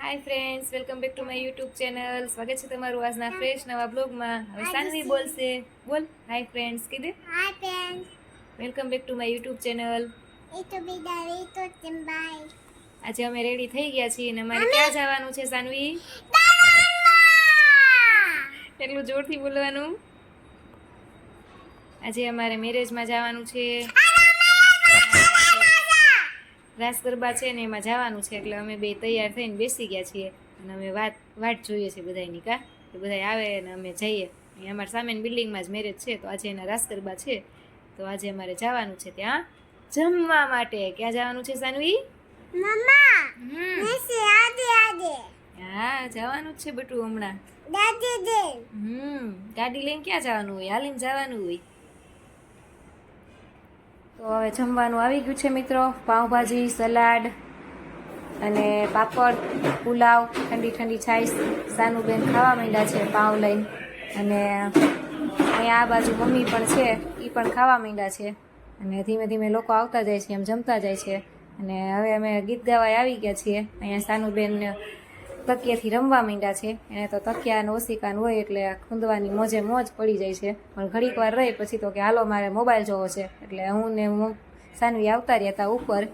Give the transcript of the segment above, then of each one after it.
Hi friends, welcome back to my YouTube channel. સ્વાગત છે તમારું આજના ફ્રેશ નવા બ્લોગમાં. હવે સાનવી બોલશે. બોલ હાય ફ્રેન્ડ્સ કીધે. Hi friends, welcome back to my YouTube channel. Bye. આજે અમે રેડી થઈ ગયા છીએ અને અમારે ક્યાં જવાનું છે સાનવી? એટલું જોરથી બોલવાનું. આજે અમારે મેરેજમાં જવાનું છે. રાસ ગરબા છે ને એમાં જવાનું છે, એટલે અમે બે તૈયાર થઈને બેસી ગયા છીએ અને અમે વાટ જોઈએ છે બધાની કે બધા આવે અને અમે જઈએ. અહીંયા અમારા સામેની બિલ્ડિંગમાં જ મેરેજ છે, તો આજે એના રાસ ગરબા છે, તો આજે અમારે જવાનું છે ત્યાં જમવા માટે. ક્યાં જવાનું છે સાનવી? મમ્મા, મેસી આદે. હા, જવાનું જ છે બટુ હમણાં. દાદી દે. ગાડી લઈને ક્યાં જવાનું હોય? હાલીને જવાનું હોય. તો હવે જમવાનું આવી ગયું છે મિત્રો. પાઉંભાજી, સલાડ અને પાપડ, પુલાવ, ઠંડી ઠંડી છાશ. સાનુબેન ખાવા માંડ્યા છે પાઉં લઈને, અને અહીંયા આ બાજુ મમ્મી પણ છે, એ પણ ખાવા માંડ્યા છે, અને ધીમે ધીમે લોકો આવતા જાય છે, એમ જમતા જાય છે. અને હવે અમે ગીત ગાવા આવી ગયા છીએ. અહીંયા સાનુબેન તકિયાથી રમવા માંડ્યા છે. એને તો તકિયા ઓશિકાન હોય એટલે ખૂંદવાની મોજે મોજ પડી જાય છે, પણ ઘડીક વાર રહી પછી તો કે હાલો મારે મોબાઈલ જોવો છે, એટલે હું ને સાનવી આવતા રહ્યા હતા ઉપર.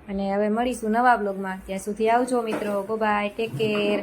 અને હવે મળીશું નવા બ્લોગમાં. ત્યાં સુધી આવજો મિત્રો. Bye, take care.